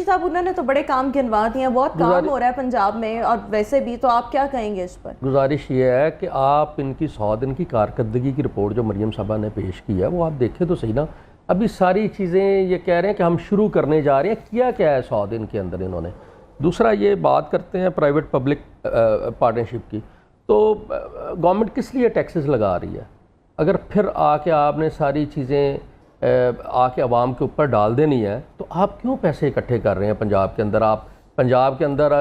साहब उन्होंने तो बड़े काम गिनवा दिए हैं, बहुत काम हो रहा है पंजाब में और वैसे भी, तो आप क्या कहेंगे इस पर? गुजारिश ये है कि आप इनकी 100 दिन की कारकर्दगी की रिपोर्ट जो मरियम साहबा ने पेश की है वो आप देखें तो सही ना। अभी सारी चीज़ें ये कह रहे हैं कि हम शुरू करने जा रहे हैं, किया क्या है 100 दिन के अंदर इन्होंने। दूसरा ये बात करते हैं प्राइवेट पब्लिक पार्टनरशिप की, तो गवर्नमेंट किस लिए टैक्सेस लगा रही है? अगर फिर आके आपने सारी चीज़ें आके आवाम के ऊपर डाल देनी है तो आप क्यों पैसे इकट्ठे कर रहे हैं पंजाब के अंदर? आप पंजाब के अंदर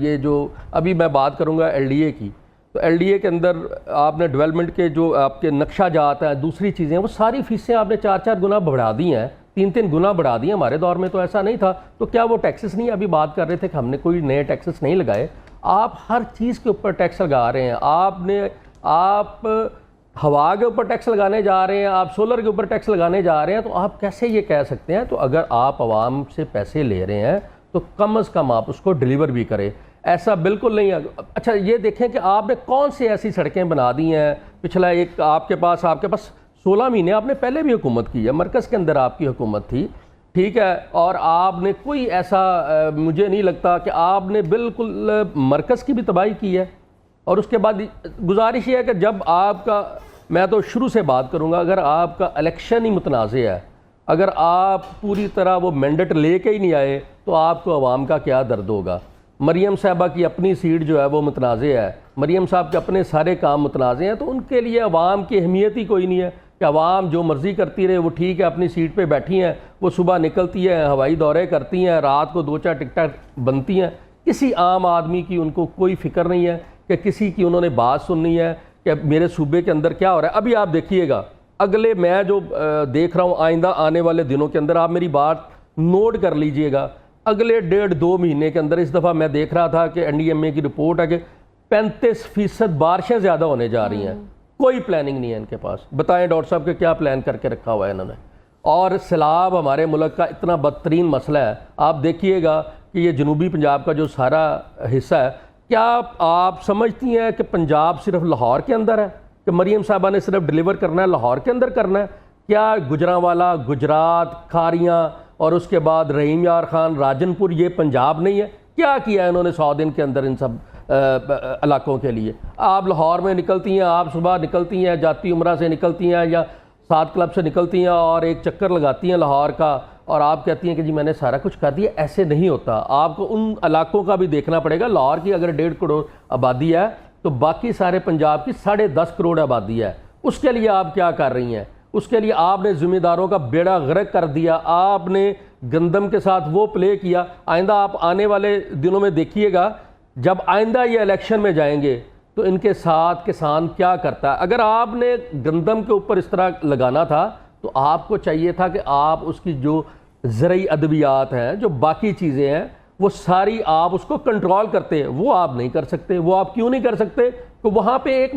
ये जो अभी मैं बात करूंगा एलडीए की, तो एलडीए के अंदर आपने डेवलपमेंट के जो आपके नक्शा जात हैं, दूसरी चीज़ें, वो सारी फीसें आपने 4-4 गुना बढ़ा दी हैं, 3-3 गुना बढ़ा दी हैं। हमारे दौर में तो ऐसा नहीं था। तो क्या वो टैक्सेस नहीं, अभी बात कर रहे थे कि हमने कोई नए टैक्सेस नहीं लगाए। आप हर चीज़ के ऊपर टैक्स लगा रहे हैं। आप हवा के ऊपर टैक्स लगाने जा रहे हैं, आप सोलर के ऊपर टैक्स लगाने जा रहे हैं, तो आप कैसे ये कह सकते हैं? तो अगर आप आवाम से पैसे ले रहे हैं तो कम अज़ कम आप उसको डिलीवर भी करें। ऐसा बिल्कुल नहीं है। अच्छा ये देखें कि आपने कौन सी ऐसी सड़कें बना दी हैं पिछला एक आपके पास 16 महीने आपने पहले भी हुकूमत की है, मरकज़ के अंदर आपकी हुकूमत थी, ठीक है, और आपने कोई ऐसा मुझे नहीं लगता कि आपने बिल्कुल मरकज़ की भी तबाही की है। और उसके बाद गुजारिश ये है कि जब आपका, मैं तो शुरू से बात करूंगा, अगर आपका इलेक्शन ही मुतनाज़ है, अगर आप पूरी तरह वो मैंडेट लेके ही नहीं आए तो आपको आवाम का क्या दर्द होगा। मरियम साहबा की अपनी सीट जो है वो मुतनाज़ है, मरियम साहब के अपने सारे काम मुतनाज़ हैं, तो उनके लिए आवाम की अहमियत ही कोई नहीं है कि आवाम जो मर्ज़ी करती रहे। वो ठीक है, अपनी सीट पे बैठी हैं, वो सुबह निकलती हैं, हवाई दौरे करती हैं, रात को 2-4 टिकटें बनती हैं। किसी आम आदमी की उनको कोई फ़िक्र नहीं है कि किसी की उन्होंने बात सुननी है कि मेरे सूबे के अंदर क्या हो रहा है। अभी आप देखिएगा, अगले मैं जो देख रहा हूँ आइंदा आने वाले दिनों के अंदर, आप मेरी बात नोट कर लीजिएगा, अगले 1.5-2 महीने के अंदर, इस दफ़ा मैं देख रहा था कि एनडीएमए की रिपोर्ट है कि 35% बारिशें ज़्यादा होने जा रही हैं। कोई प्लानिंग नहीं है इनके पास। बताएं डॉक्टर साहब के क्या प्लान करके रखा हुआ है इन्होंने। और सैलाब हमारे मुल्क का इतना बदतरीन मसला है। आप देखिएगा कि ये जनूबी पंजाब का जो सारा हिस्सा है, क्या आप समझती हैं कि पंजाब सिर्फ लाहौर के अंदर है, कि मरियम साहबा ने सिर्फ डिलीवर करना है, लाहौर के अंदर करना है? क्या गुजरांवाला, गुजरात, खारियाँ और उसके बाद रहीम यार खान, राजनपुर, ये पंजाब नहीं है? क्या किया इन्होंने 100 दिन के अंदर इन सब इलाकों के लिए? आप लाहौर में निकलती हैं, आप सुबह निकलती हैं, जाती उम्रा से निकलती हैं या 7 क्लब से निकलती हैं और एक चक्कर लगाती हैं लाहौर का, और आप कहती हैं कि जी मैंने सारा कुछ कर दिया। ऐसे नहीं होता। आपको उन इलाकों का भी देखना पड़ेगा। लाहौर की अगर 1.5 करोड़ आबादी है तो बाकी सारे पंजाब की 10.5 करोड़ आबादी है। उसके लिए आप क्या कर रही हैं? उसके लिए आपने ज़िम्मेदारों का बेड़ा गर्क कर दिया, आपने गंदम के साथ वो प्ले किया। आइंदा आप आने वाले दिनों में देखिएगा, जब आइंदा ये इलेक्शन में जाएंगे तो इनके साथ किसान क्या करता है। अगर आपने गंदम के ऊपर इस तरह लगाना था तो आपको चाहिए था कि आप उसकी जो ज़रई अद्वियात हैं, जो बाकी चीज़ें हैं, वो सारी आप उसको कंट्रोल करते हैं। वो आप नहीं कर सकते। वो आप क्यों नहीं कर सकते? तो वहाँ पे एक